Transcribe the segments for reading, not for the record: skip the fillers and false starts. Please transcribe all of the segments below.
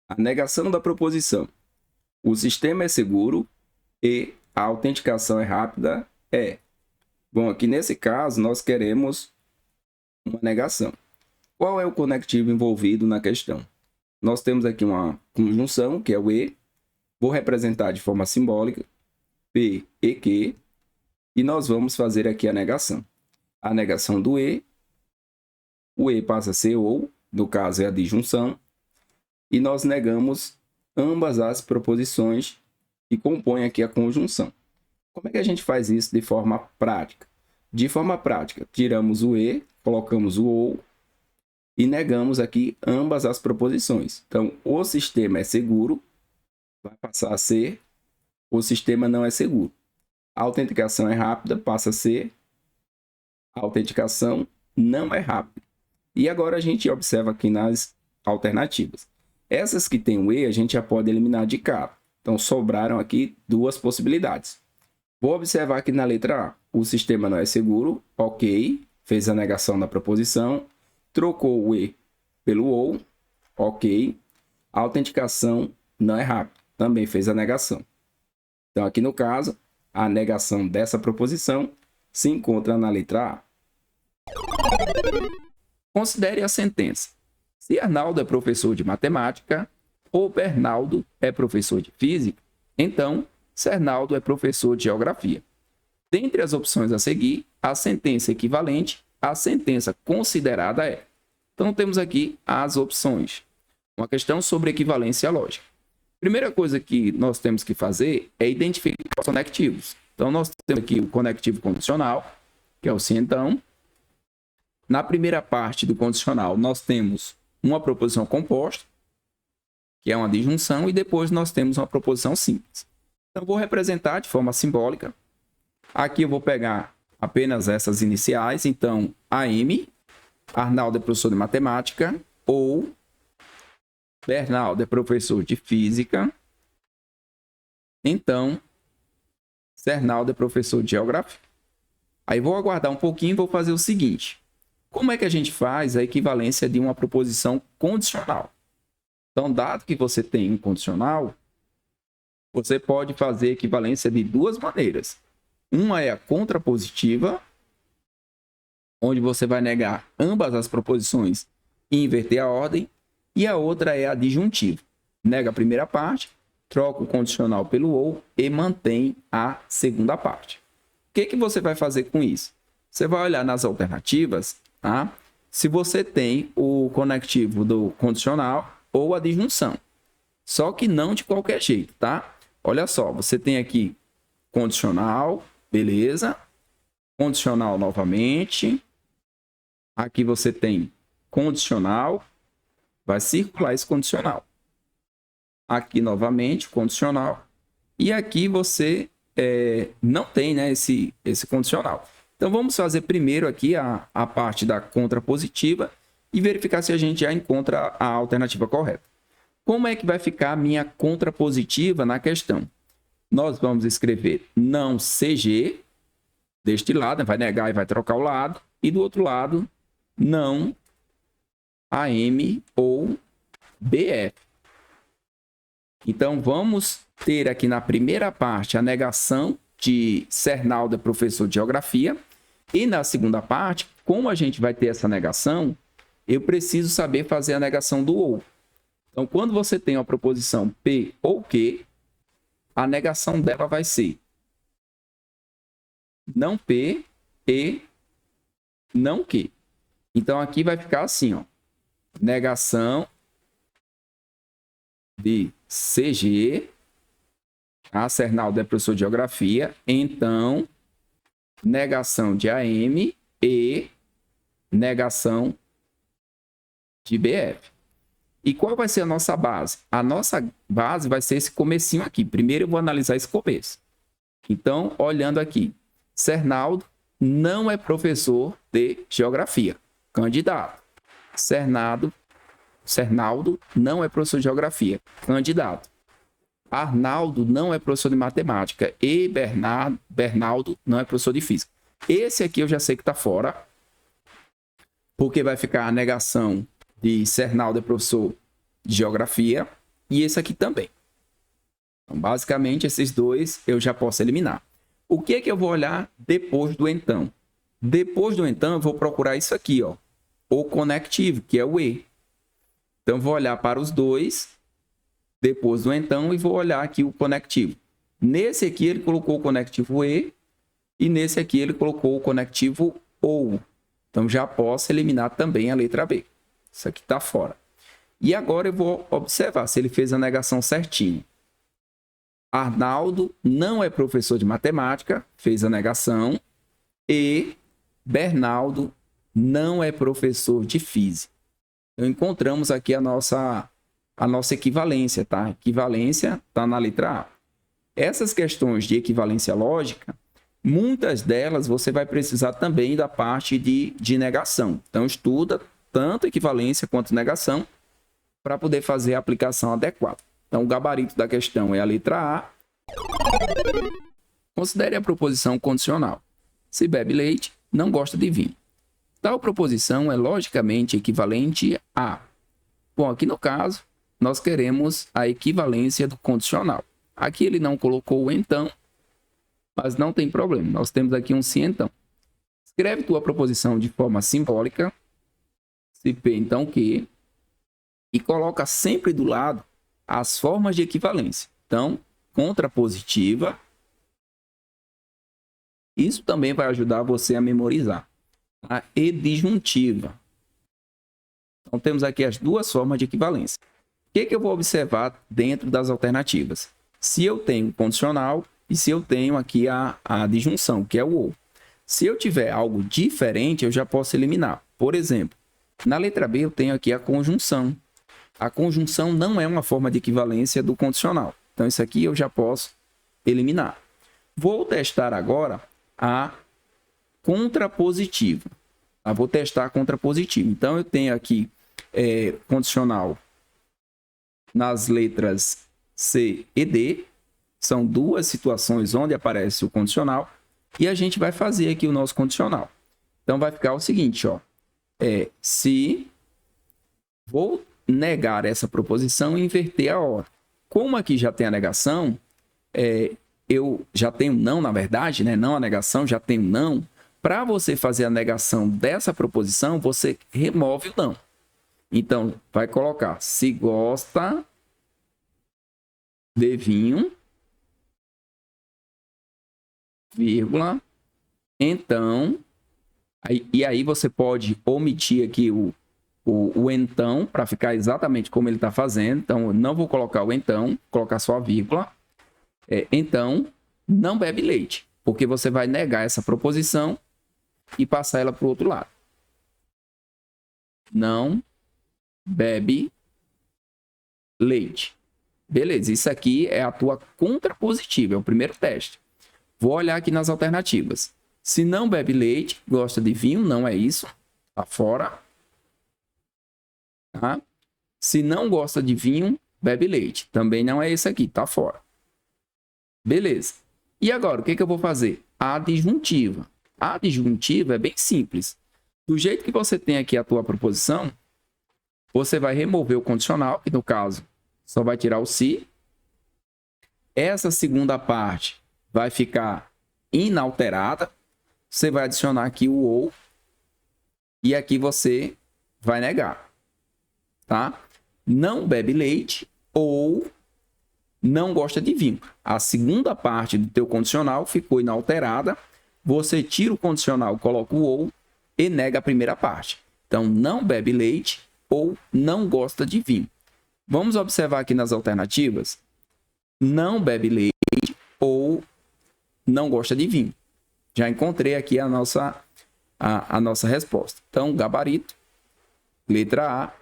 A negação da proposição. O sistema é seguro e a autenticação é rápida é. Bom, aqui nesse caso, nós queremos uma negação. Qual é o conectivo envolvido na questão? Nós temos aqui uma conjunção, que é o e. Vou representar de forma simbólica, P e Q, e nós vamos fazer aqui a negação. A negação do e, o e passa a ser ou, no caso é a disjunção, e nós negamos ambas as proposições que compõem aqui a conjunção. Como é que a gente faz isso de forma prática? De forma prática, tiramos o e, colocamos o ou e negamos aqui ambas as proposições. Então, o sistema é seguro, vai passar a ser o sistema não é seguro. A autenticação é rápida, passa a ser a autenticação não é rápida. E agora a gente observa aqui nas alternativas. Essas que tem o e, a gente já pode eliminar de cara. Então, sobraram aqui duas possibilidades. Vou observar aqui na letra A. O sistema não é seguro, ok. Fez a negação da proposição. Trocou o e pelo ou, ok. A autenticação não é rápida, também fez a negação. Então, aqui no caso, a negação dessa proposição se encontra na letra A. Considere a sentença. Se Arnaldo é professor de matemática ou Bernardo é professor de física, então Cernaldo é professor de geografia. Dentre as opções a seguir, a sentença equivalente à sentença considerada é. Então, temos aqui as opções. Uma questão sobre equivalência lógica. Primeira coisa que nós temos que fazer é identificar os conectivos. Então, nós temos aqui o conectivo condicional, que é o se então. Na primeira parte do condicional, nós temos uma proposição composta, que é uma disjunção, e depois nós temos uma proposição simples. Então, eu vou representar de forma simbólica. Aqui eu vou pegar apenas essas iniciais. Então, AM, Arnaldo é professor de matemática, ou Bernardo é professor de física. Então, Cernaldo é professor de geografia. Aí vou aguardar um pouquinho e vou fazer o seguinte. Como é que a gente faz a equivalência de uma proposição condicional? Então, dado que você tem um condicional, você pode fazer equivalência de duas maneiras. Uma é a contrapositiva, onde você vai negar ambas as proposições e inverter a ordem. E a outra é a disjuntiva. Nega a primeira parte, troca o condicional pelo ou e mantém a segunda parte. O que você vai fazer com isso? Você vai olhar nas alternativas, tá? Se você tem o conectivo do condicional ou a disjunção. Só que não de qualquer jeito, tá? Olha só, você tem aqui condicional, beleza? Condicional novamente. Aqui você tem condicional. Vai circular esse condicional. Aqui novamente, condicional. E aqui você não tem, né, esse condicional. Então, vamos fazer primeiro aqui a parte da contrapositiva e verificar se a gente já encontra a alternativa correta. Como é que vai ficar a minha contrapositiva na questão? Nós vamos escrever não CG, deste lado, vai negar e vai trocar o lado. E do outro lado, não AM ou BF. Então, vamos ter aqui na primeira parte a negação de Cernaldo é professor de geografia. E na segunda parte, como a gente vai ter essa negação, eu preciso saber fazer a negação do ou. Então, quando você tem uma proposição P ou Q, a negação dela vai ser não P e não Q. Então, aqui vai ficar assim, ó. Negação de CG, a Cernaldo é professor de geografia, então negação de AM e negação de BF. E qual vai ser a nossa base? A nossa base vai ser esse comecinho aqui. Primeiro eu vou analisar esse começo. Então, olhando aqui, Cernaldo não é professor de geografia. Candidato. Cernaldo não é professor de geografia. Candidato. Arnaldo não é professor de matemática. E Bernardo não é professor de física. Esse aqui eu já sei que está fora. Porque vai ficar a negação de Cernaldo é professor de geografia. e esse aqui também. Então, basicamente, esses dois eu já posso eliminar. O que é que eu vou olhar depois do então? Depois do então, eu vou procurar isso aqui, ó, o conectivo, que é o E. Então, eu vou olhar para os dois, depois do então, e vou olhar aqui o conectivo. Nesse aqui, ele colocou o conectivo E, e nesse aqui, ele colocou o conectivo OU. Então, já posso eliminar também a letra B. Isso aqui está fora. E agora eu vou observar se ele fez a negação certinho. Arnaldo não é professor de matemática, fez a negação. E Bernardo não é professor de física. Então, encontramos aqui a nossa equivalência, tá? Equivalência está na letra A. Essas questões de equivalência lógica, muitas delas você vai precisar também da parte de negação. Então, estuda tanto equivalência quanto negação para poder fazer a aplicação adequada. Então, o gabarito da questão é a letra A. Considere a proposição condicional. Se bebe leite, não gosta de vinho. Tal proposição é logicamente equivalente a... Bom, aqui no caso, nós queremos a equivalência do condicional. Aqui ele não colocou o então, mas não tem problema. Nós temos aqui um se então. Escreve tua proposição de forma simbólica, se P então Q, e coloca sempre do lado as formas de equivalência. Então, contrapositiva. Isso também vai ajudar você a memorizar. A e disjuntiva. Então, temos aqui as duas formas de equivalência. O que eu vou observar dentro das alternativas? Se eu tenho condicional e se eu tenho aqui a disjunção, que é o ou. Se eu tiver algo diferente, eu já posso eliminar. Por exemplo, na letra B eu tenho aqui a conjunção. A conjunção não é uma forma de equivalência do condicional. Então, isso aqui eu já posso eliminar. Vou testar agora a contrapositiva. Vou testar a contrapositiva. Então, eu tenho aqui condicional nas letras C e D. São duas situações onde aparece o condicional. E a gente vai fazer aqui o nosso condicional. Então, vai ficar o seguinte, ó. Se vou negar essa proposição e inverter a ordem. Como aqui já tem a negação, eu já tenho não, na verdade, né? Não a negação, já tenho não. Para você fazer a negação dessa proposição, você remove o não. Então, vai colocar se gosta de vinho, vírgula, então, e aí você pode omitir aqui o então, para ficar exatamente como ele está fazendo. Então, eu não vou colocar o então, colocar só a vírgula. Então, não bebe leite, porque você vai negar essa proposição e passar ela para o outro lado. Não bebe leite. Beleza, isso aqui é a tua contrapositiva, é o primeiro teste. Vou olhar aqui nas alternativas. Se não bebe leite, gosta de vinho, não é isso, tá fora. Tá? Se não gosta de vinho, bebe leite. Também não é esse aqui, tá fora. Beleza. E agora, o que eu vou fazer? A disjuntiva. A disjuntiva é bem simples. Do jeito que você tem aqui a tua proposição, você vai remover o condicional, que no caso só vai tirar o se. Essa segunda parte vai ficar inalterada. Você vai adicionar aqui o ou. E aqui você vai negar. Tá? Não bebe leite ou não gosta de vinho. A segunda parte do teu condicional ficou inalterada. Você tira o condicional, coloca o ou e nega a primeira parte. Então, não bebe leite ou não gosta de vinho. Vamos observar aqui nas alternativas. Não bebe leite ou não gosta de vinho. Já encontrei aqui a nossa resposta. Então, gabarito, letra A.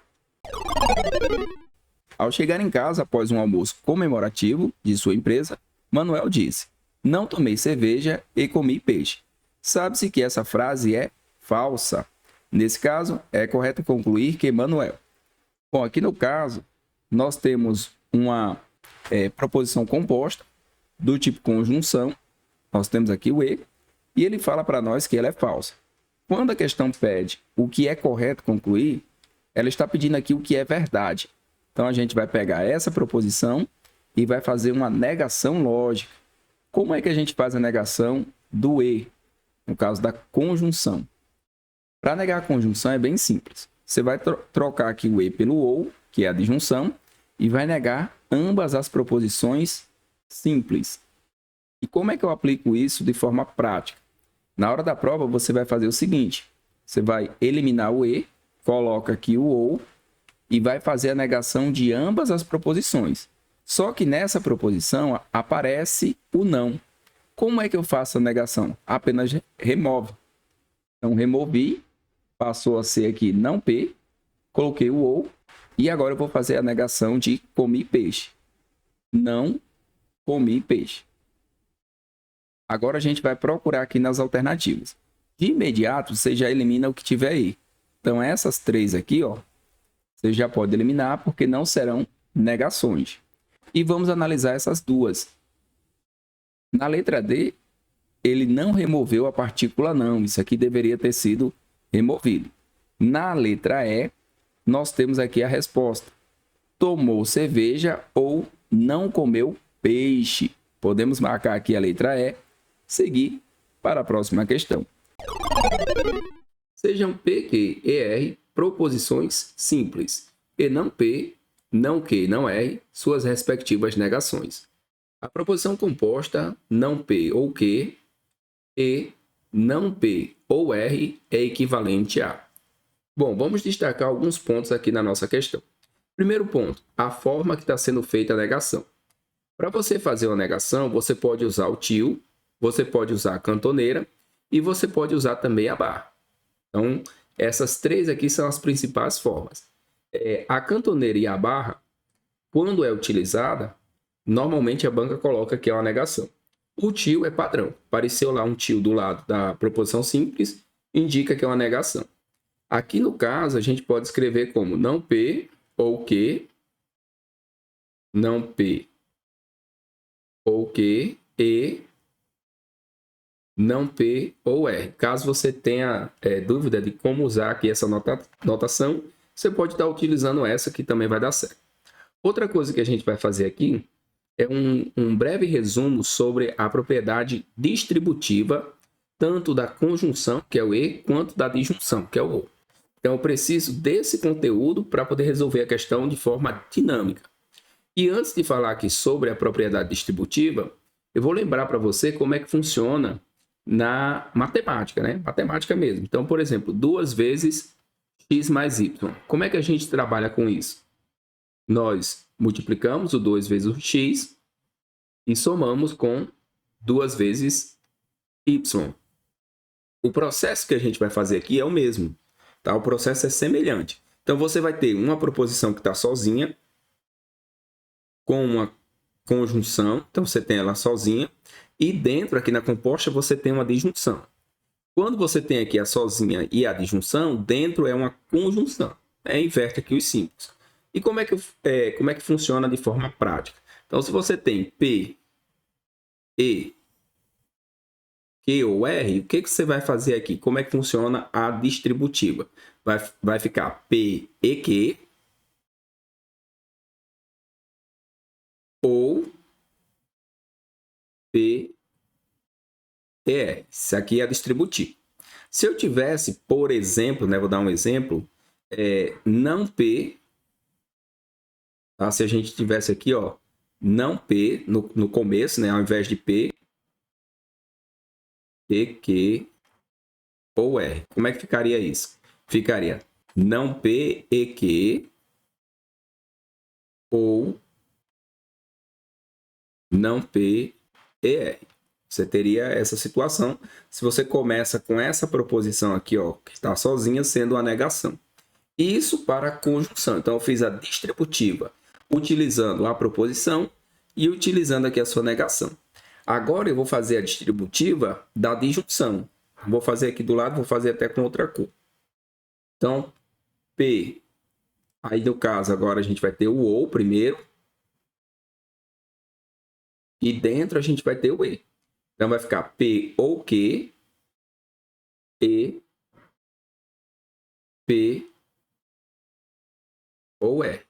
Ao chegar em casa após um almoço comemorativo de sua empresa, Manuel disse: não tomei cerveja e comi peixe. Sabe-se que essa frase é falsa. Nesse caso, é correto concluir que Manuel. Bom, aqui no caso, nós temos uma proposição composta do tipo conjunção. Nós temos aqui o E, e ele fala para nós que ela é falsa. Quando a questão pede o que é correto concluir, ela está pedindo aqui o que é verdade. Então, a gente vai pegar essa proposição e vai fazer uma negação lógica. Como é que a gente faz a negação do e, no caso da conjunção? Para negar a conjunção é bem simples. Você vai trocar aqui o e pelo ou, que é a disjunção, e vai negar ambas as proposições simples. E como é que eu aplico isso de forma prática? Na hora da prova, você vai fazer o seguinte. Você vai eliminar o e, coloca aqui o ou, e vai fazer a negação de ambas as proposições. Só que nessa proposição aparece o não. Como é que eu faço a negação? Apenas remove. Então, removi, passou a ser aqui não P, coloquei o ou, e agora eu vou fazer a negação de comi peixe. Não comi peixe. Agora a gente vai procurar aqui nas alternativas. De imediato, você já elimina o que tiver aí. Então, essas três aqui, ó, você já pode eliminar porque não serão negações. E vamos analisar essas duas. Na letra D, ele não removeu a partícula não. Isso aqui deveria ter sido removido. Na letra E, nós temos aqui a resposta. Tomou cerveja ou não comeu peixe. Podemos marcar aqui a letra E, seguir para a próxima questão. Sejam P, Q e R proposições simples e não P, não Q, não R, suas respectivas negações. A proposição composta não P ou Q e não P ou R é equivalente a. Bom, vamos destacar alguns pontos aqui na nossa questão. Primeiro ponto, a forma que está sendo feita a negação. Para você fazer uma negação, você pode usar o tio, você pode usar a cantoneira e você pode usar também a barra. Então, essas três aqui são as principais formas. A cantoneira e a barra, quando é utilizada, normalmente a banca coloca que é uma negação. O tio é padrão. Apareceu lá um tio do lado da proposição simples, indica que é uma negação. Aqui no caso, a gente pode escrever como não P ou Q, não P ou Q e não P ou R. Caso você tenha dúvida de como usar aqui essa notação, você pode estar utilizando essa que também vai dar certo. Outra coisa que a gente vai fazer aqui é um breve resumo sobre a propriedade distributiva, tanto da conjunção, que é o E, quanto da disjunção, que é o ou. Então, eu preciso desse conteúdo para poder resolver a questão de forma dinâmica. E antes de falar aqui sobre a propriedade distributiva, eu vou lembrar para você como é que funciona na matemática, né? Matemática mesmo. Então, por exemplo, 2 vezes x mais y. Como é que a gente trabalha com isso? Nós multiplicamos o 2 vezes o x e somamos com 2 vezes y. O processo que a gente vai fazer aqui é o mesmo. Tá? O processo é semelhante. Então, você vai ter uma proposição que está sozinha, com uma conjunção. Então, você tem ela sozinha. E dentro, aqui na composta, você tem uma disjunção. Quando você tem aqui a sozinha e a disjunção, dentro é uma conjunção. Inverte aqui os símbolos. E como é que funciona de forma prática? Então, se você tem P, E, Q ou R, o que você vai fazer aqui? Como é que funciona a distributiva? Vai ficar P e Q ou P e R. Isso aqui é a distributiva. Se eu tivesse, por exemplo, vou dar um exemplo, não P, tá? Se a gente tivesse aqui, ó, não P no começo, ao invés de P, P, Q ou R. Como é que ficaria isso? Ficaria não P e Q ou não P e R. Você teria essa situação se você começa com essa proposição aqui, ó, que está sozinha, sendo uma negação. Isso para a conjunção. Então, eu fiz a distributiva utilizando a proposição e utilizando aqui a sua negação. Agora, eu vou fazer a distributiva da disjunção. Vou fazer aqui do lado, vou fazer até com outra cor. Então, P. Aí, no caso, agora a gente vai ter o ou primeiro. E dentro a gente vai ter o E. Então, vai ficar P ou Q e P ou R.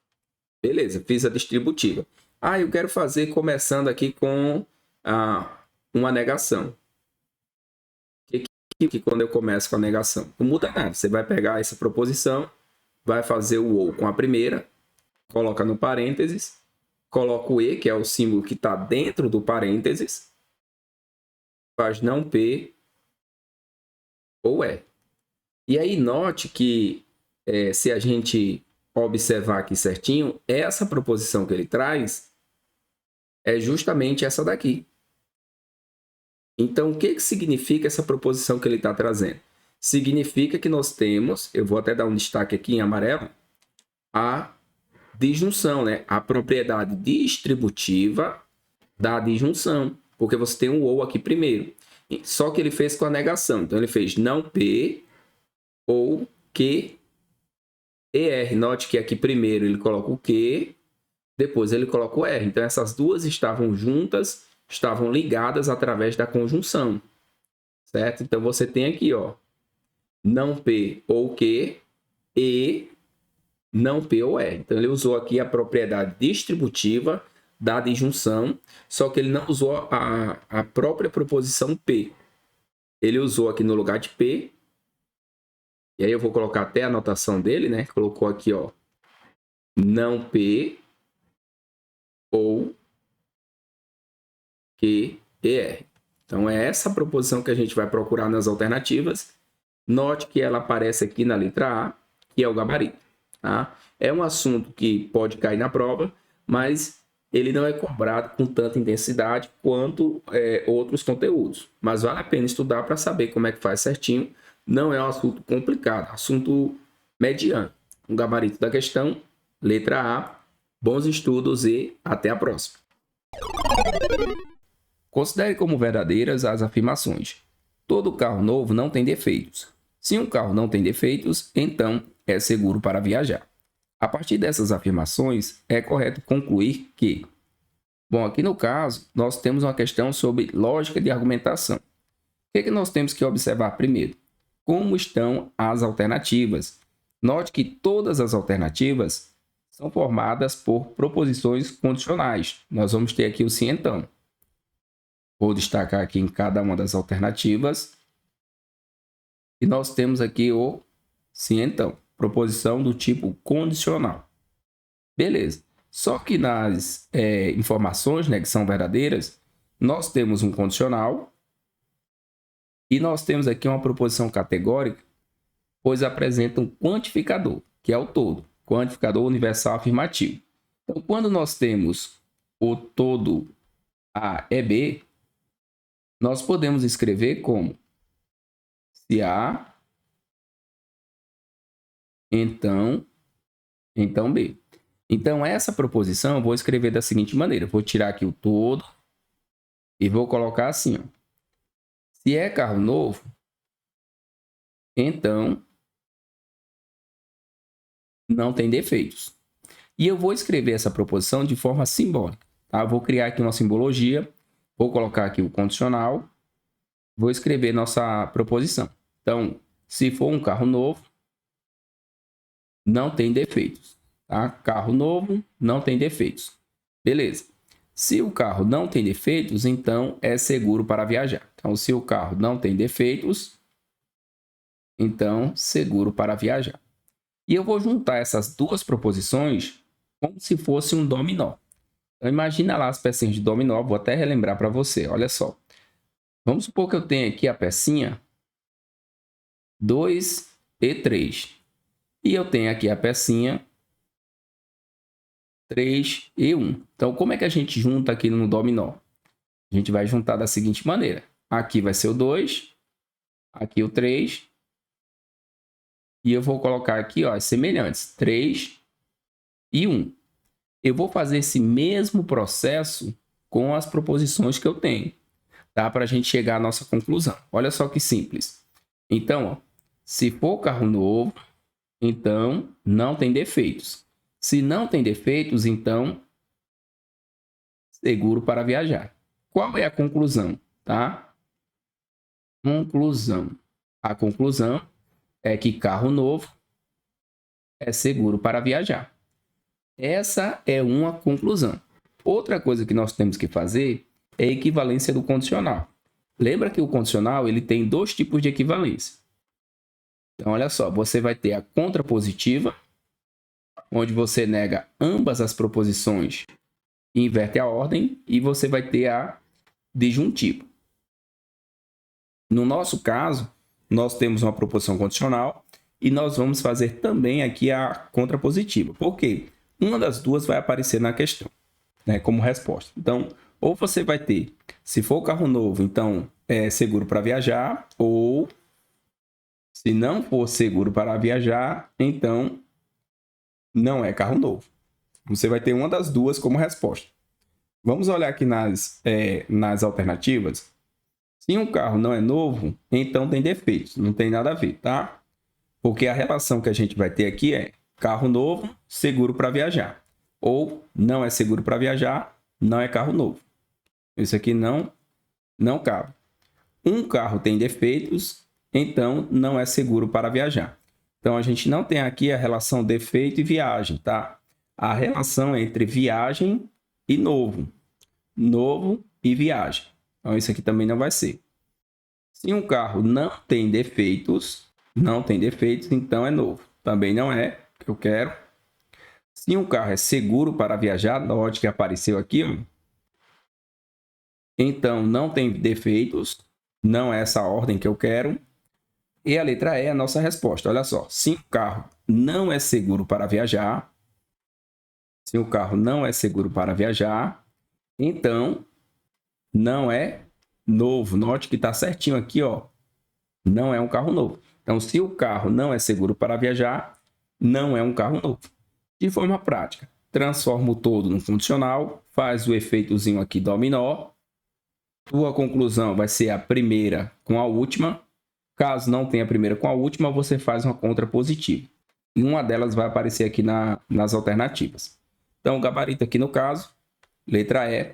Beleza, fiz a distributiva. Ah, eu quero fazer começando aqui com uma negação. Que quando eu começo com a negação? Não muda nada. Você vai pegar essa proposição, vai fazer o ou com a primeira, coloca no parênteses, coloca o e, que é o símbolo que está dentro do parênteses, faz não P ou E. E aí note que se a gente observar aqui certinho, essa proposição que ele traz é justamente essa daqui. Então, o que significa essa proposição que ele está trazendo? Significa que nós temos, eu vou até dar um destaque aqui em amarelo, a disjunção, né? A propriedade distributiva da disjunção, porque você tem um ou aqui primeiro. Só que ele fez com a negação. Então, ele fez não P ou Q e R. Note que aqui primeiro ele coloca o Q, depois ele coloca o R. Então, essas duas estavam juntas, estavam ligadas através da conjunção, certo? Então, você tem aqui, ó, não P ou Q e não P ou R. Então, ele usou aqui a propriedade distributiva da disjunção, só que ele não usou a própria proposição P. Ele usou aqui no lugar de P, e aí eu vou colocar até a anotação dele, né? Colocou aqui, ó, não P ou Q e R. Então, é essa proposição que a gente vai procurar nas alternativas. Note que ela aparece aqui na letra A, que é o gabarito. Tá? É um assunto que pode cair na prova, mas ele não é cobrado com tanta intensidade quanto outros conteúdos. Mas vale a pena estudar para saber como é que faz certinho. Não é um assunto complicado, assunto mediano. O gabarito da questão, letra A. Bons estudos e até a próxima. Considere como verdadeiras as afirmações. Todo carro novo não tem defeitos. Se um carro não tem defeitos, então é seguro para viajar. A partir dessas afirmações, é correto concluir que... Bom, aqui no caso, nós temos uma questão sobre lógica de argumentação. O que nós temos que observar primeiro? Como estão as alternativas? Note que todas as alternativas são formadas por proposições condicionais. Nós vamos ter aqui o sim, então. Vou destacar aqui em cada uma das alternativas. E nós temos aqui o sim, então. Proposição do tipo condicional. Beleza. Só que nas informações, né, que são verdadeiras, nós temos um condicional e nós temos aqui uma proposição categórica, pois apresenta um quantificador, que é o todo. Quantificador universal afirmativo. Então, quando nós temos o todo A é B, nós podemos escrever como se A, então B. Então, essa proposição eu vou escrever da seguinte maneira. Eu vou tirar aqui o todo e vou colocar assim, ó. Se é carro novo, então não tem defeitos. E eu vou escrever essa proposição de forma simbólica. Tá? Vou criar aqui uma simbologia, vou colocar aqui o condicional, vou escrever nossa proposição. Então, se for um carro novo, não tem defeitos. Tá? Carro novo, não tem defeitos. Beleza. Se o carro não tem defeitos, então é seguro para viajar. Então, se o carro não tem defeitos, então seguro para viajar. E eu vou juntar essas duas proposições como se fosse um dominó. Então, imagina lá as pecinhas de dominó, vou até relembrar para você, olha só. Vamos supor que eu tenho aqui a pecinha 2 e 3. E eu tenho aqui a pecinha 3 e 1. Então, como é que a gente junta aqui no dominó? A gente vai juntar da seguinte maneira. Aqui vai ser o 2, aqui o 3. E eu vou colocar aqui, ó, as semelhantes, 3 e 1. Eu vou fazer esse mesmo processo com as proposições que eu tenho, tá? Para a gente chegar à nossa conclusão. Olha só que simples. Então, ó, se for carro novo, então não tem defeitos. Se não tem defeitos, então seguro para viajar. Qual é a conclusão, tá? Conclusão. A conclusão é que carro novo é seguro para viajar. Essa é uma conclusão. Outra coisa que nós temos que fazer é a equivalência do condicional. Lembra que o condicional ele tem dois tipos de equivalência. Então, olha só, você vai ter a contrapositiva, onde você nega ambas as proposições e inverte a ordem, e você vai ter a disjuntiva. No nosso caso, nós temos uma proposição condicional e nós vamos fazer também aqui a contrapositiva. Por quê? Uma das duas vai aparecer na questão, né, como resposta. Então, ou você vai ter, se for carro novo, então é seguro para viajar, ou se não for seguro para viajar, então não é carro novo. Você vai ter uma das duas como resposta. Vamos olhar aqui nas alternativas. Se um carro não é novo, então tem defeitos. Não tem nada a ver, tá? Porque a relação que a gente vai ter aqui é carro novo, seguro para viajar. Ou não é seguro para viajar, não é carro novo. Isso aqui não cabe. Um carro tem defeitos, então não é seguro para viajar. Então a gente não tem aqui a relação defeito e viagem, tá? A relação é entre viagem e novo. Novo e viagem. Então isso aqui também não vai ser. Se um carro não tem defeitos, então é novo. Também não é o que eu quero. Se um carro é seguro para viajar, note que apareceu aqui, ó. Então não tem defeitos, não é essa a ordem que eu quero. E a letra E é a nossa resposta. Olha só, se o carro não é seguro para viajar, então não é novo. Note que está certinho aqui, ó. Não é um carro novo. Então, se o carro não é seguro para viajar, não é um carro novo. De forma prática, transforma o todo no condicional, faz o efeitozinho aqui dominó. Tua conclusão vai ser a primeira com a última. Caso não tenha a primeira com a última, você faz uma contrapositiva. E uma delas vai aparecer aqui nas alternativas. Então, o gabarito aqui no caso, letra E.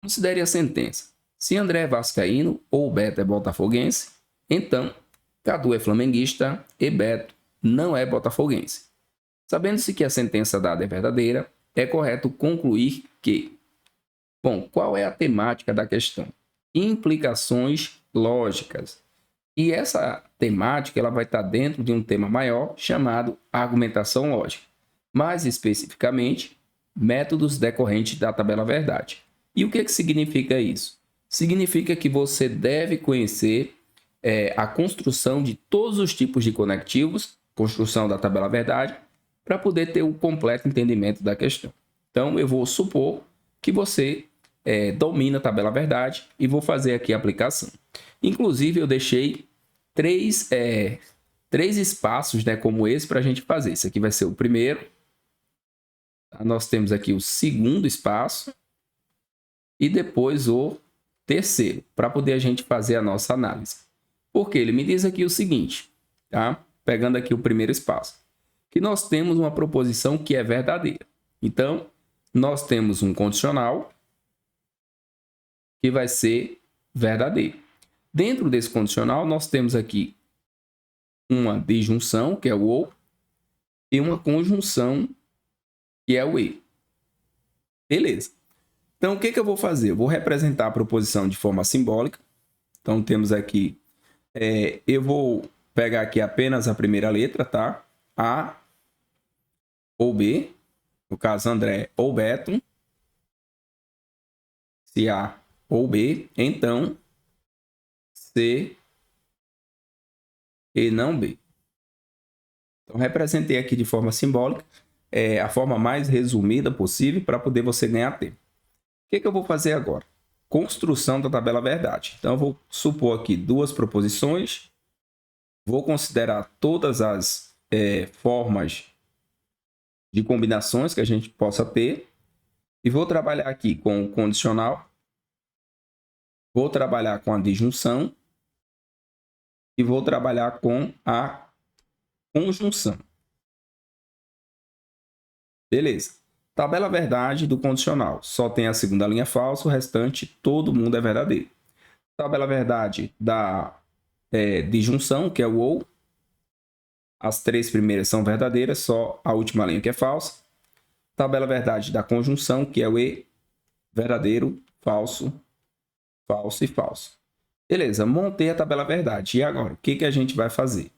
Considere a sentença. Se André é vascaíno ou Beto é botafoguense, então Cadu é flamenguista e Beto não é botafoguense. Sabendo-se que a sentença dada é verdadeira, é correto concluir que... Bom, qual é a temática da questão? Implicações lógicas. E essa temática ela vai estar dentro de um tema maior chamado argumentação lógica. Mais especificamente, métodos decorrentes da tabela verdade. E o que significa isso? Significa que você deve conhecer a construção de todos os tipos de conectivos, construção da tabela verdade, para poder ter o completo entendimento da questão. Então, eu vou supor que você domina a tabela verdade e vou fazer aqui a aplicação. Inclusive, eu deixei três espaços, né, como esse para a gente fazer. Esse aqui vai ser o primeiro. Nós temos aqui o segundo espaço e depois o terceiro, para poder a gente fazer a nossa análise. Porque ele me diz aqui o seguinte, tá? Pegando aqui o primeiro espaço, que nós temos uma proposição que é verdadeira. Então, nós temos um condicional que vai ser verdadeiro. Dentro desse condicional, nós temos aqui uma disjunção, que é o ou, e uma conjunção, que é o e. Beleza. Então, o que eu vou fazer? Eu vou representar a proposição de forma simbólica. Então, temos aqui... eu vou pegar aqui apenas a primeira letra, tá? A ou B. No caso, André ou Beto. Se A ou B, então C e não B. Então, representei aqui de forma simbólica, a forma mais resumida possível para poder você ganhar tempo. O que eu vou fazer agora? Construção da tabela verdade. Então, eu vou supor aqui duas proposições. Vou considerar todas as formas de combinações que a gente possa ter. E vou trabalhar aqui com o condicional. Vou trabalhar com a disjunção. E vou trabalhar com a conjunção. Beleza. Tabela verdade do condicional. Só tem a segunda linha falsa, o restante todo mundo é verdadeiro. Tabela verdade da disjunção, que é o ou. As 3 primeiras são verdadeiras, só a última linha que é falsa. Tabela verdade da conjunção, que é o E, verdadeiro, falso, falso e falso. Beleza, montei a tabela verdade. E agora, o que a gente vai fazer?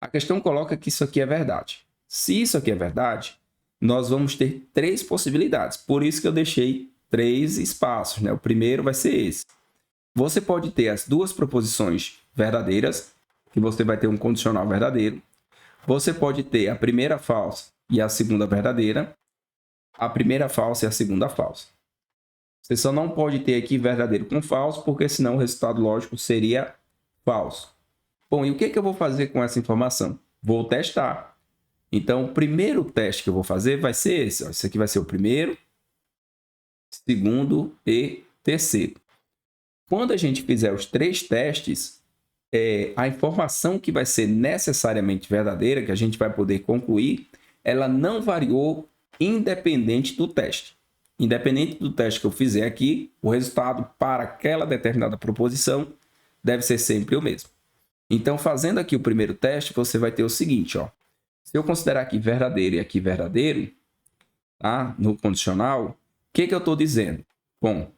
A questão coloca que isso aqui é verdade. Se isso aqui é verdade, nós vamos ter 3 possibilidades. Por isso que eu deixei 3 espaços, né? O primeiro vai ser esse. Você pode ter as 2 proposições verdadeiras, que você vai ter um condicional verdadeiro. Você pode ter a primeira falsa e a segunda verdadeira. A primeira falsa e a segunda falsa. Você só não pode ter aqui verdadeiro com falso, porque senão o resultado lógico seria falso. Bom, e o que eu vou fazer com essa informação? Vou testar. Então, o primeiro teste que eu vou fazer vai ser esse. Ó. Esse aqui vai ser o primeiro, segundo e terceiro. Quando a gente fizer os 3 testes, a informação que vai ser necessariamente verdadeira, que a gente vai poder concluir, ela não variou independente do teste. Independente do teste que eu fizer aqui, o resultado para aquela determinada proposição deve ser sempre o mesmo. Então, fazendo aqui o primeiro teste, você vai ter o seguinte, ó. Se eu considerar aqui verdadeiro e aqui verdadeiro, tá? No condicional, o que eu estou dizendo? Bom,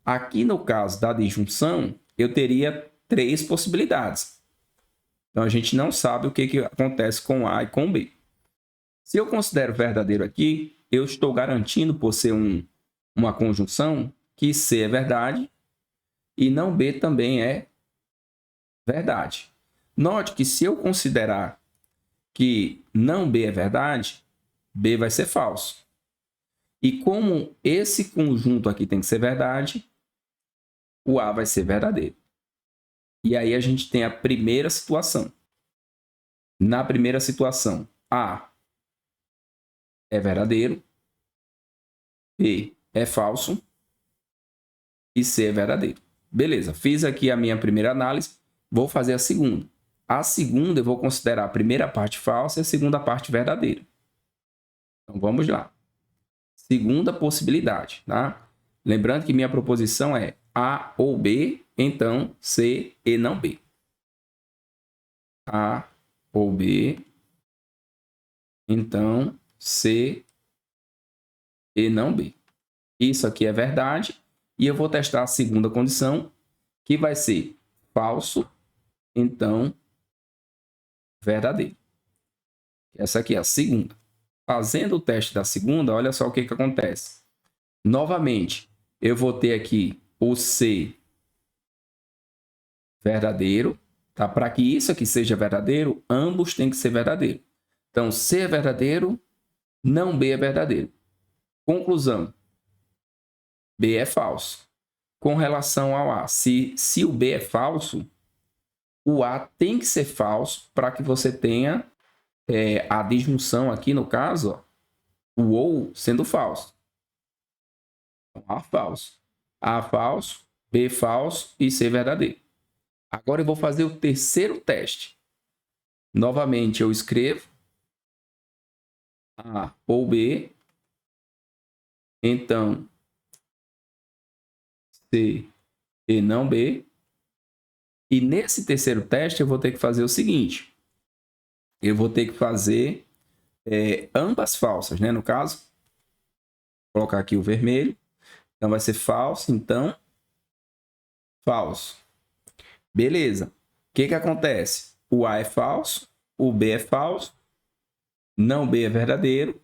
aqui no caso da disjunção, eu teria 3 possibilidades. Então, a gente não sabe o que acontece com A e com B. Se eu considero verdadeiro aqui, eu estou garantindo, por ser uma conjunção, que C é verdade e não B também é verdade. Note que se eu considerar que não B é verdade, B vai ser falso. E como esse conjunto aqui tem que ser verdade, o A vai ser verdadeiro. E aí a gente tem a primeira situação. Na primeira situação, A é verdadeiro, B é falso e C é verdadeiro. Beleza, fiz aqui a minha primeira análise, vou fazer a segunda. A segunda eu vou considerar a primeira parte falsa e a segunda parte verdadeira. Então vamos lá. Segunda possibilidade, tá? Lembrando que minha proposição é A ou B, então C e não B. A ou B, então C e não B. Isso aqui é verdade. E eu vou testar a segunda condição, que vai ser falso, então verdadeiro. Essa aqui é a segunda. Fazendo o teste da segunda, olha só o que acontece. Novamente, eu vou ter aqui o C verdadeiro. Tá? Para que isso aqui seja verdadeiro, ambos têm que ser verdadeiro. Então, C é verdadeiro, não B é verdadeiro. Conclusão. B é falso. Com relação ao A, se o B é falso, o A tem que ser falso para que você tenha a disjunção aqui, no caso, ó, o ou sendo falso. Então, A falso. A falso, B falso e C verdadeiro. Agora eu vou fazer o terceiro teste. Novamente eu escrevo A ou B. Então, C e não B. E nesse terceiro teste eu vou ter que fazer o seguinte. Eu vou ter que fazer ambas falsas, né? No caso, vou colocar aqui o vermelho. Então vai ser falso, então falso. Beleza. O que acontece? O A é falso, o B é falso, não B é verdadeiro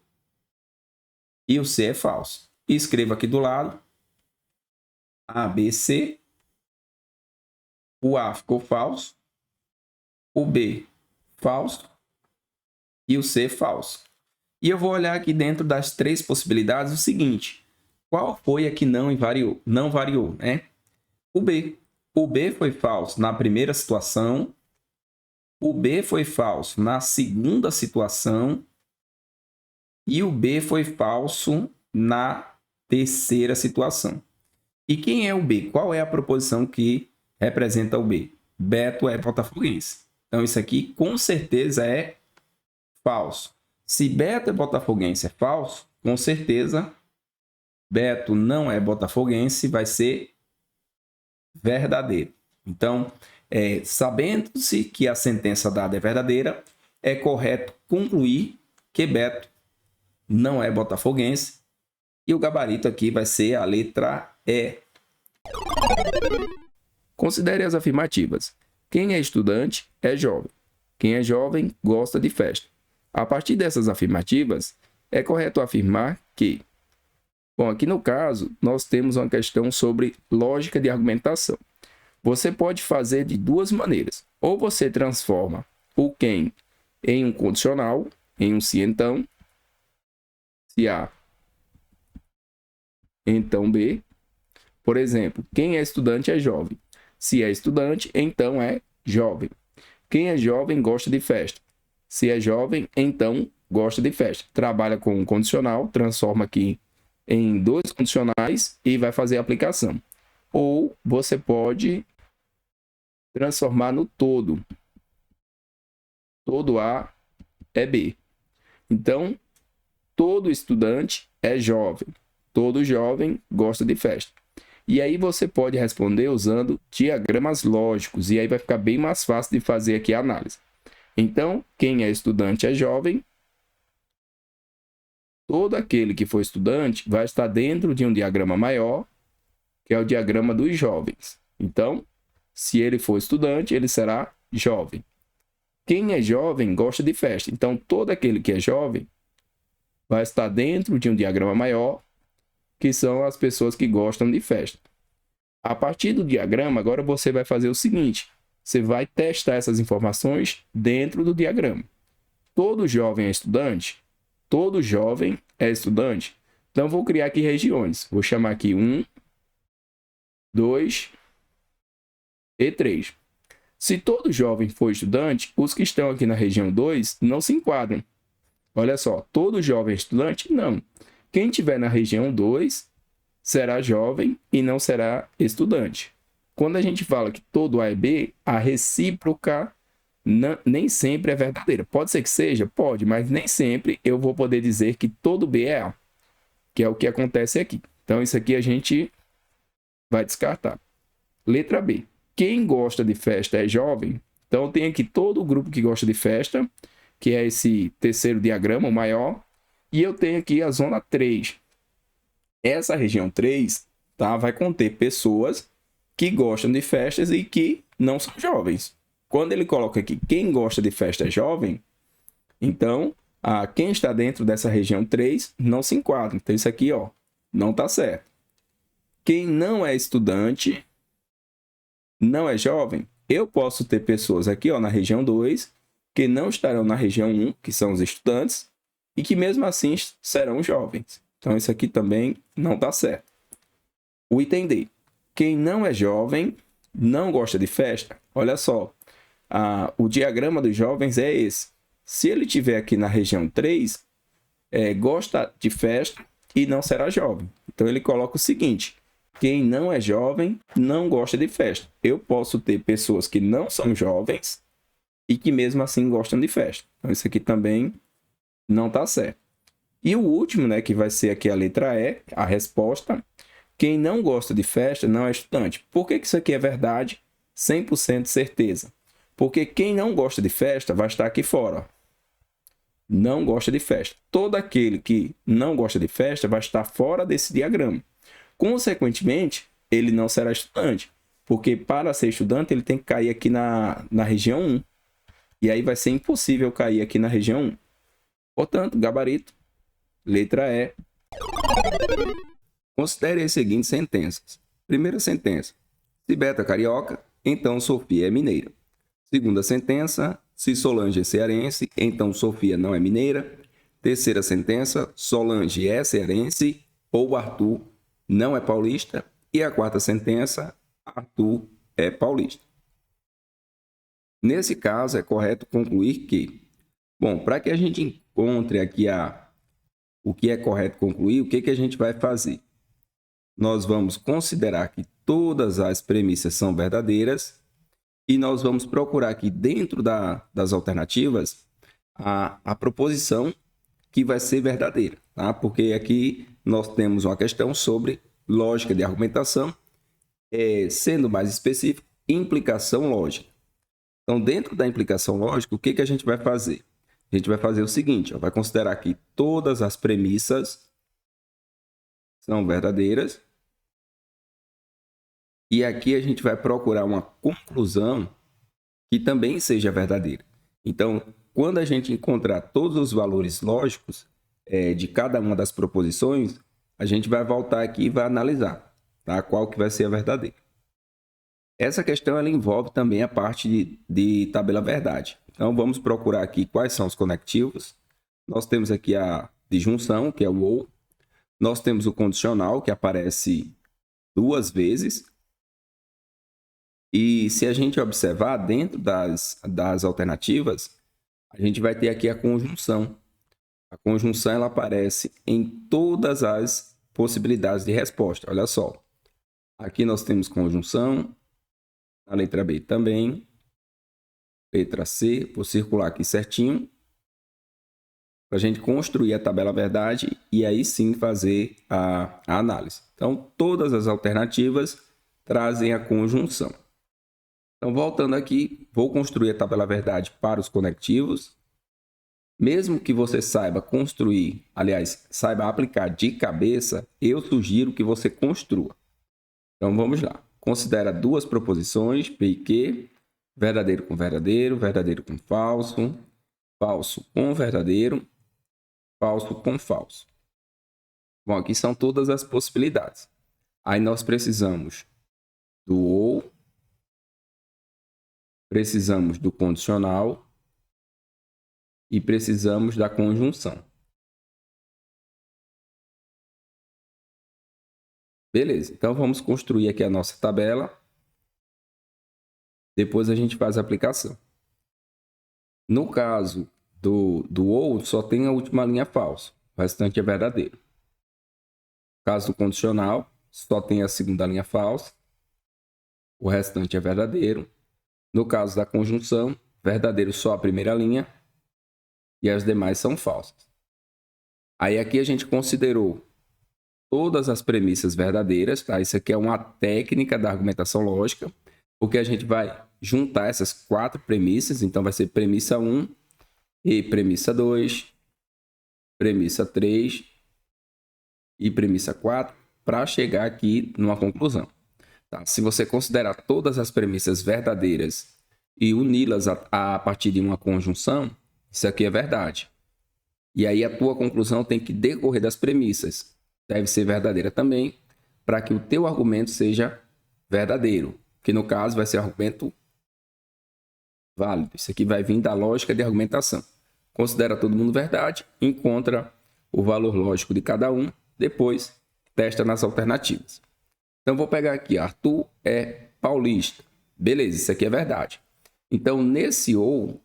e o C é falso. E escrevo aqui do lado A, B, C. O A ficou falso, o B falso e o C falso. E eu vou olhar aqui dentro das 3 possibilidades o seguinte. Qual foi a que não variou? Não variou, né? O B. O B foi falso na primeira situação. O B foi falso na segunda situação. E o B foi falso na terceira situação. E quem é o B? Qual é a proposição que representa o B? Beto é botafoguense. Então, isso aqui com certeza é falso. Se Beto é botafoguense é falso, com certeza Beto não é botafoguense, vai ser verdadeiro. Então, sabendo-se que a sentença dada é verdadeira, é correto concluir que Beto não é botafoguense. E o gabarito aqui vai ser a letra E. Considere as afirmativas. Quem é estudante é jovem. Quem é jovem gosta de festa. A partir dessas afirmativas, é correto afirmar que... Bom, aqui no caso, nós temos uma questão sobre lógica de argumentação. Você pode fazer de duas maneiras. Ou você transforma o quem em um condicional, em um se então. Se A, então B. Por exemplo, quem é estudante é jovem. Se é estudante, então é jovem. Quem é jovem gosta de festa. Se é jovem, então gosta de festa. Trabalha com um condicional, transforma aqui em dois condicionais e vai fazer a aplicação. Ou você pode transformar no todo. Todo A é B. Então, todo estudante é jovem. Todo jovem gosta de festa. E aí você pode responder usando diagramas lógicos. E aí vai ficar bem mais fácil de fazer aqui a análise. Então, quem é estudante é jovem. Todo aquele que for estudante vai estar dentro de um diagrama maior, que é o diagrama dos jovens. Então, se ele for estudante, ele será jovem. Quem é jovem gosta de festa. Então, todo aquele que é jovem vai estar dentro de um diagrama maior, que são as pessoas que gostam de festa. A partir do diagrama, agora você vai fazer o seguinte. Você vai testar essas informações dentro do diagrama. Todo jovem é estudante? Todo jovem é estudante? Então, vou criar aqui regiões. Vou chamar aqui 1, 2 e 3. Se todo jovem for estudante, os que estão aqui na região 2 não se enquadram. Olha só, todo jovem é estudante? Não. Quem estiver na região 2 será jovem e não será estudante. Quando a gente fala que todo A é B, a recíproca nem sempre é verdadeira. Pode ser que seja? Pode, mas nem sempre eu vou poder dizer que todo B é A, que é o que acontece aqui. Então, isso aqui a gente vai descartar. Letra B. Quem gosta de festa é jovem. Então, tem aqui todo o grupo que gosta de festa, que é esse terceiro diagrama, o maior. E eu tenho aqui a zona 3. Essa região 3, tá, vai conter pessoas que gostam de festas e que não são jovens. Quando ele coloca aqui quem gosta de festa é jovem, então quem está dentro dessa região 3 não se enquadra. Então isso aqui não está certo. Quem não é estudante não é jovem. Eu posso ter pessoas aqui na região 2 que não estarão na região 1, que são os estudantes, e que mesmo assim serão jovens. Então isso aqui também não está certo. O item D. Quem não é jovem não gosta de festa. Olha só, o diagrama dos jovens é esse. Se ele estiver aqui na região 3, gosta de festa e não será jovem. Então ele coloca o seguinte: quem não é jovem não gosta de festa. Eu posso ter pessoas que não são jovens e que mesmo assim gostam de festa. Então isso aqui também não está certo. E o último, que vai ser aqui a letra E, a resposta: quem não gosta de festa não é estudante. Por que isso aqui é verdade? 100% certeza. Porque quem não gosta de festa vai estar aqui fora. Não gosta de festa. Todo aquele que não gosta de festa vai estar fora desse diagrama. Consequentemente, ele não será estudante. Porque para ser estudante, ele tem que cair aqui na região 1. E aí vai ser impossível cair aqui na região 1. Portanto, gabarito, letra E. Considere as seguintes sentenças. Primeira sentença: se Beto é carioca, então Sofia é mineira. Segunda sentença: se Solange é cearense, então Sofia não é mineira. Terceira sentença: Solange é cearense ou Arthur não é paulista. E a quarta sentença: Arthur é paulista. Nesse caso, é correto concluir que, para que a gente encontre aqui o que é correto concluir, o que a gente vai fazer? Nós vamos considerar que todas as premissas são verdadeiras e nós vamos procurar aqui dentro das alternativas a proposição que vai ser verdadeira, tá? Porque aqui nós temos uma questão sobre lógica de argumentação, sendo mais específico, implicação lógica. Então, dentro da implicação lógica, o que a gente vai fazer? A gente vai fazer o seguinte, ó, vai considerar que todas as premissas são verdadeiras. E aqui a gente vai procurar uma conclusão que também seja verdadeira. Então, quando a gente encontrar todos os valores lógicos de cada uma das proposições, a gente vai voltar aqui e vai analisar, tá? Qual que vai ser a verdadeira. Essa questão ela envolve também a parte de tabela verdade. Então, vamos procurar aqui quais são os conectivos. Nós temos aqui a disjunção, que é o ou. Nós temos o condicional, que aparece 2 vezes. E se a gente observar dentro das alternativas, a gente vai ter aqui a conjunção. A conjunção ela aparece em todas as possibilidades de resposta. Olha só. Aqui nós temos conjunção, a letra B também, letra C, vou circular aqui certinho, para a gente construir a tabela verdade e aí sim fazer a análise. Então, todas as alternativas trazem a conjunção. Então, voltando aqui, vou construir a tabela verdade para os conectivos. Mesmo que você saiba construir, aliás, saiba aplicar de cabeça, eu sugiro que você construa. Então, vamos lá. Considera 2 proposições, P e Q, verdadeiro com falso, falso com verdadeiro, falso com falso. Bom, aqui são todas as possibilidades. Aí nós precisamos do ou, precisamos do condicional e precisamos da conjunção. Beleza, então vamos construir aqui a nossa tabela. Depois a gente faz a aplicação. No caso do ou, só tem a última linha falsa. O restante é verdadeiro. No caso do condicional, só tem a segunda linha falsa. O restante é verdadeiro. No caso da conjunção, verdadeiro só a primeira linha. E as demais são falsas. Aí aqui a gente considerou todas as premissas verdadeiras, tá? Isso aqui é uma técnica da argumentação lógica, porque a gente vai juntar essas 4 premissas, então vai ser premissa 1 e premissa 2, premissa 3 e premissa 4, para chegar aqui numa conclusão. Tá? Se você considerar todas as premissas verdadeiras e uni-las a partir de uma conjunção, isso aqui é verdade. E aí a tua conclusão tem que decorrer das premissas. Deve ser verdadeira também, para que o teu argumento seja verdadeiro, que no caso vai ser argumento válido. Isso aqui vai vir da lógica de argumentação. Considera todo mundo verdade, encontra o valor lógico de cada um, depois testa nas alternativas. Então vou pegar aqui, Arthur é paulista. Beleza, isso aqui é verdade. Então nesse ou,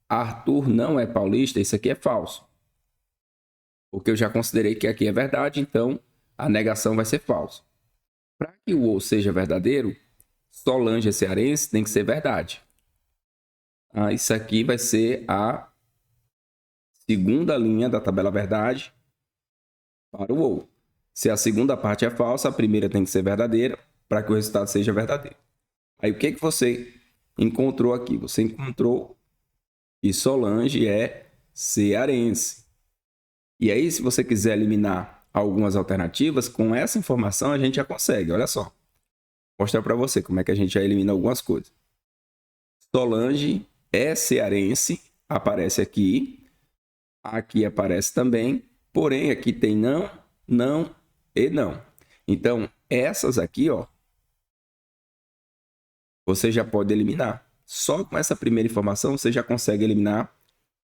Arthur não é paulista, isso aqui é falso. Porque eu já considerei que aqui é verdade, então a negação vai ser falsa. Para que o ou seja verdadeiro, Solange é cearense, tem que ser verdade. Isso aqui vai ser a segunda linha da tabela verdade para o ou. Se a segunda parte é falsa, a primeira tem que ser verdadeira para que o resultado seja verdadeiro. Aí o que você encontrou aqui? Você encontrou que Solange é cearense. E aí, se você quiser eliminar algumas alternativas, com essa informação a gente já consegue. Olha só. Vou mostrar para você como é que a gente já elimina algumas coisas. Solange é cearense, aparece aqui. Aqui aparece também. Porém, aqui tem não, não e não. Então, essas aqui, ó, você já pode eliminar. Só com essa primeira informação, você já consegue eliminar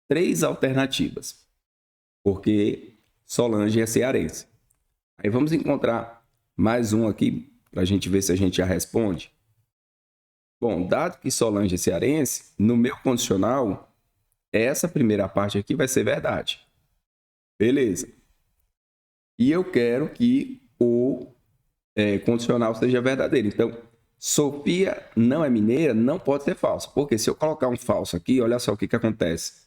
3 alternativas. Porque Solange é cearense. Aí vamos encontrar mais um aqui para a gente ver se a gente já responde. Bom, dado que Solange é cearense, no meu condicional, essa primeira parte aqui vai ser verdade. Beleza. E eu quero que o condicional seja verdadeiro. Então, Sofia não é mineira, não pode ser falso. Porque se eu colocar um falso aqui, olha só o que acontece.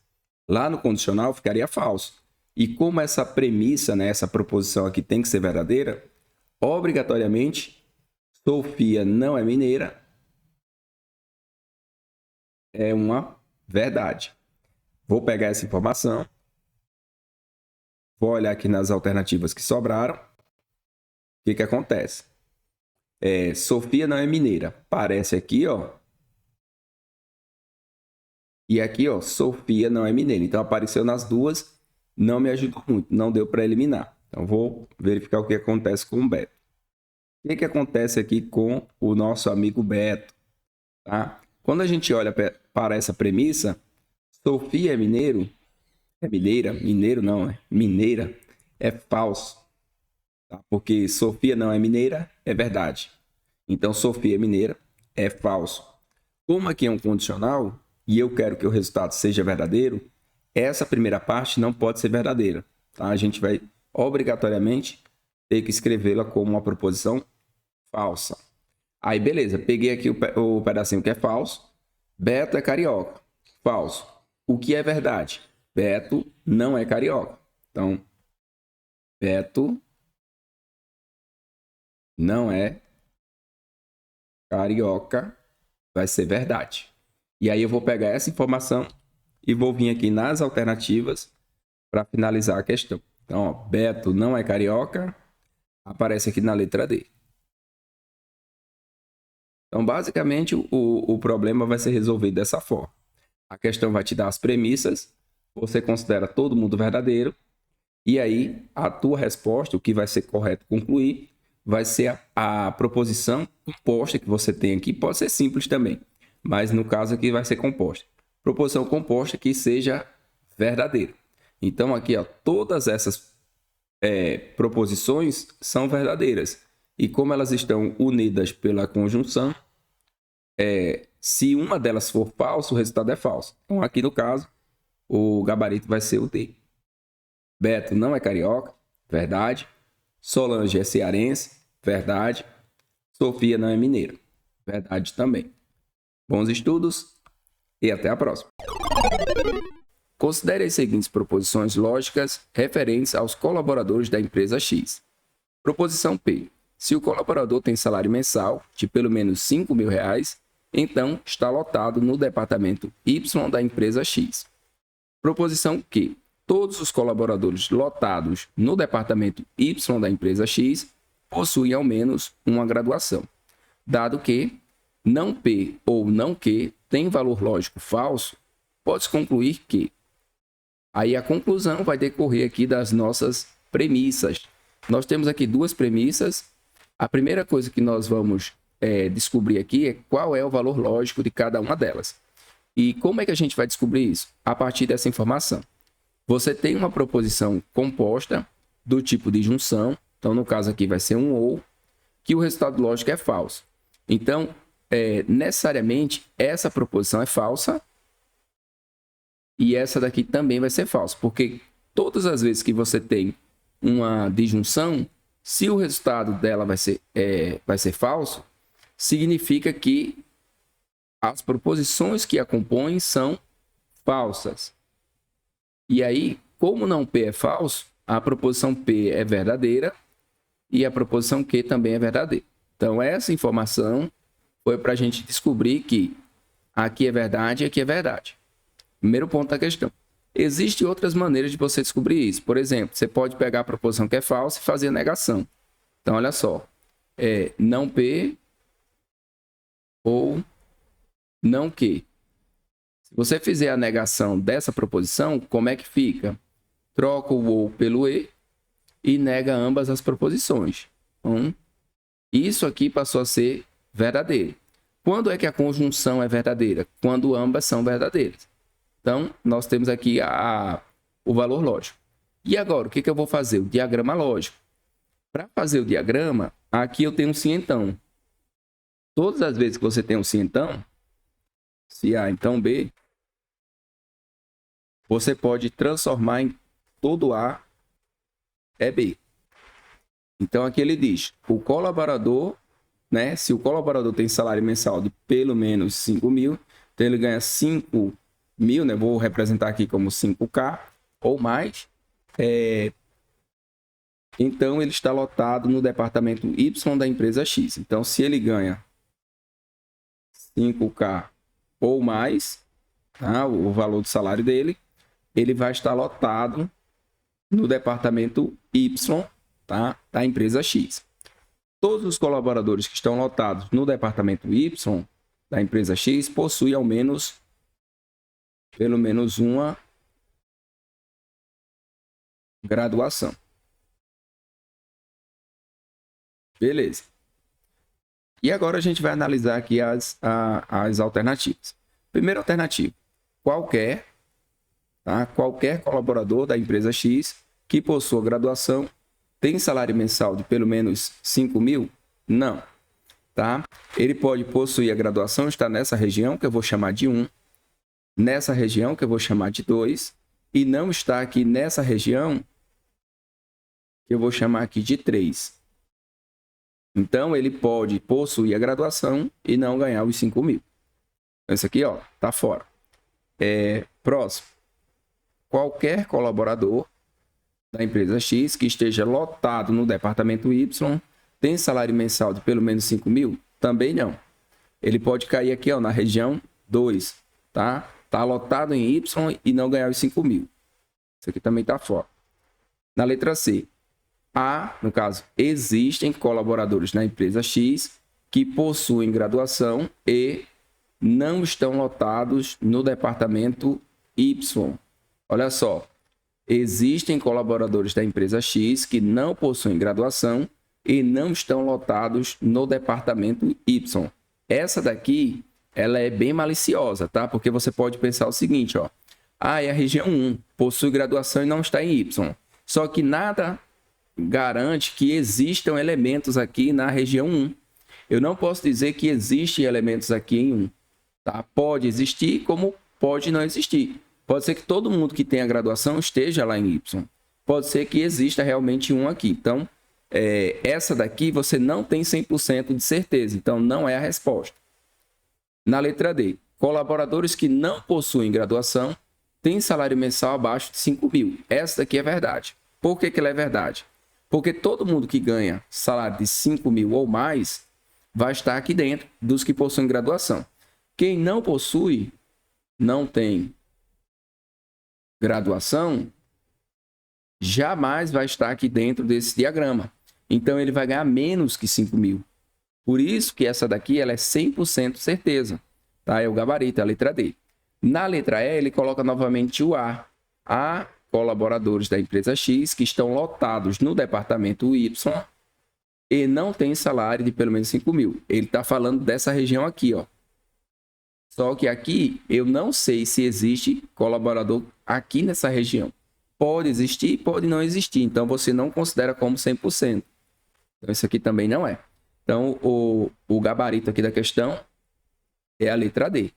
Lá no condicional ficaria falso. E como essa premissa, né, essa proposição aqui tem que ser verdadeira, obrigatoriamente, Sofia não é mineira, é uma verdade. Vou pegar essa informação, vou olhar aqui nas alternativas que sobraram. O que acontece? Sofia não é mineira. Aparece aqui, ó. E aqui, ó, Sofia não é mineira. Então, apareceu nas duas, não me ajudou muito, não deu para eliminar. Então, vou verificar o que acontece com o Beto. O que acontece aqui com o nosso amigo Beto? Tá? Quando a gente olha para essa premissa, Sofia é mineiro? É mineira? Mineiro não, é mineira. É falso. Tá? Porque Sofia não é mineira, é verdade. Então, Sofia é mineira, é falso. Como aqui é um condicional, e eu quero que o resultado seja verdadeiro, essa primeira parte não pode ser verdadeira. Tá? A gente vai obrigatoriamente ter que escrevê-la como uma proposição falsa. Aí, beleza, peguei aqui o pedacinho que é falso. Beto é carioca. Falso. O que é verdade? Beto não é carioca. Então, Beto não é carioca. Vai ser verdade. E aí eu vou pegar essa informação e vou vir aqui nas alternativas para finalizar a questão. Então, ó, Beto não é carioca, aparece aqui na letra D. Então, basicamente, o problema vai ser resolvido dessa forma. A questão vai te dar as premissas, você considera todo mundo verdadeiro, e aí a tua resposta, o que vai ser correto concluir, vai ser a proposição composta que você tem aqui. Pode ser simples também, mas no caso aqui vai ser composta. Proposição composta que seja verdadeira. Então aqui, ó, todas essas proposições são verdadeiras. E como elas estão unidas pela conjunção, se uma delas for falsa, o resultado é falso. Então aqui no caso, o gabarito vai ser o D. Beto não é carioca, verdade. Solange é cearense, verdade. Sofia não é mineira, verdade também. Bons estudos e até a próxima. Considere as seguintes proposições lógicas referentes aos colaboradores da empresa X. Proposição P. Se o colaborador tem salário mensal de pelo menos R$ 5.000, então está lotado no departamento Y da empresa X. Proposição Q. Todos os colaboradores lotados no departamento Y da empresa X possuem ao menos uma graduação. Dado que não P ou não Q tem valor lógico falso, pode-se concluir que. Aí a conclusão vai decorrer aqui das nossas premissas. Nós temos aqui duas premissas. A primeira coisa que nós vamos descobrir aqui é qual é o valor lógico de cada uma delas. E como é que a gente vai descobrir isso? A partir dessa informação. Você tem uma proposição composta do tipo de junção, então no caso aqui vai ser um ou, que o resultado lógico é falso. Então, necessariamente, essa proposição é falsa e essa daqui também vai ser falsa, porque todas as vezes que você tem uma disjunção, se o resultado dela vai ser falso, significa que as proposições que a compõem são falsas. E aí, como não P é falso, a proposição P é verdadeira e a proposição Q também é verdadeira. Então, essa informação foi para a gente descobrir que aqui é verdade e aqui é verdade. Primeiro ponto da questão. Existem outras maneiras de você descobrir isso. Por exemplo, você pode pegar a proposição que é falsa e fazer a negação. Então, olha só. Não P ou não Q. Se você fizer a negação dessa proposição, como é que fica? Troca o ou pelo e nega ambas as proposições. Então, isso aqui passou a ser verdadeiro. Quando é que a conjunção é verdadeira? Quando ambas são verdadeiras. Então, nós temos aqui o valor lógico. E agora, o que eu vou fazer? O diagrama lógico. Para fazer o diagrama, aqui eu tenho um sim então. Todas as vezes que você tem um sim então, se A, então B, você pode transformar em todo A é B. Então, aqui ele diz, o colaborador, né, se o colaborador tem salário mensal de pelo menos 5.000, então ele ganha 5.000, né, vou representar aqui como 5K ou mais, então ele está lotado no departamento Y da empresa X. Então, se ele ganha 5K ou mais, tá? O valor do salário dele, ele vai estar lotado no departamento Y, tá? Da empresa X. Todos os colaboradores que estão lotados no departamento Y da empresa X possuem pelo menos uma graduação. Beleza. E agora a gente vai analisar aqui as alternativas. Primeira alternativa, qualquer colaborador da empresa X que possua graduação tem salário mensal de pelo menos 5 mil? Não. Tá? Ele pode possuir a graduação, está nessa região, que eu vou chamar de 1, nessa região, que eu vou chamar de 2, e não está aqui nessa região, que eu vou chamar aqui de 3. Então, ele pode possuir a graduação e não ganhar os 5 mil. Esse aqui, ó, tá fora. Próximo. Qualquer colaborador da empresa X que esteja lotado no departamento Y tem salário mensal de pelo menos 5 mil? Também não. Ele pode cair aqui, ó, na região 2, tá? Tá lotado em Y e não ganhar os 5 mil. Isso aqui também tá fora. Na letra C. No caso, existem colaboradores na empresa X que possuem graduação e não estão lotados no departamento Y. Olha só, existem colaboradores da empresa X que não possuem graduação e não estão lotados no departamento Y. Essa daqui, ela é bem maliciosa, tá? Porque você pode pensar o seguinte, ó. É a região 1, possui graduação e não está em Y. Só que nada garante que existam elementos aqui na região 1. Eu não posso dizer que existem elementos aqui em 1. Tá? Pode existir, como pode não existir. Pode ser que todo mundo que tenha graduação esteja lá em Y. Pode ser que exista realmente um aqui. Então, essa daqui você não tem 100% de certeza. Então, não é a resposta. Na letra D, colaboradores que não possuem graduação têm salário mensal abaixo de 5 mil. Essa daqui é verdade. Por que ela é verdade? Porque todo mundo que ganha salário de 5 mil ou mais vai estar aqui dentro dos que possuem graduação. Quem não possui, não tem graduação, jamais vai estar aqui dentro desse diagrama. Então, ele vai ganhar menos que 5 mil. Por isso que essa daqui ela é 100% certeza. Tá? É o gabarito, é a letra D. Na letra E, ele coloca novamente o A. Há colaboradores da empresa X que estão lotados no departamento Y e não têm salário de pelo menos 5 mil. Ele está falando dessa região aqui, ó. Só que aqui eu não sei se existe colaborador aqui nessa região. Pode existir, pode não existir. Então, você não considera como 100%. Então, isso aqui também não é. Então, o gabarito aqui da questão é a letra D.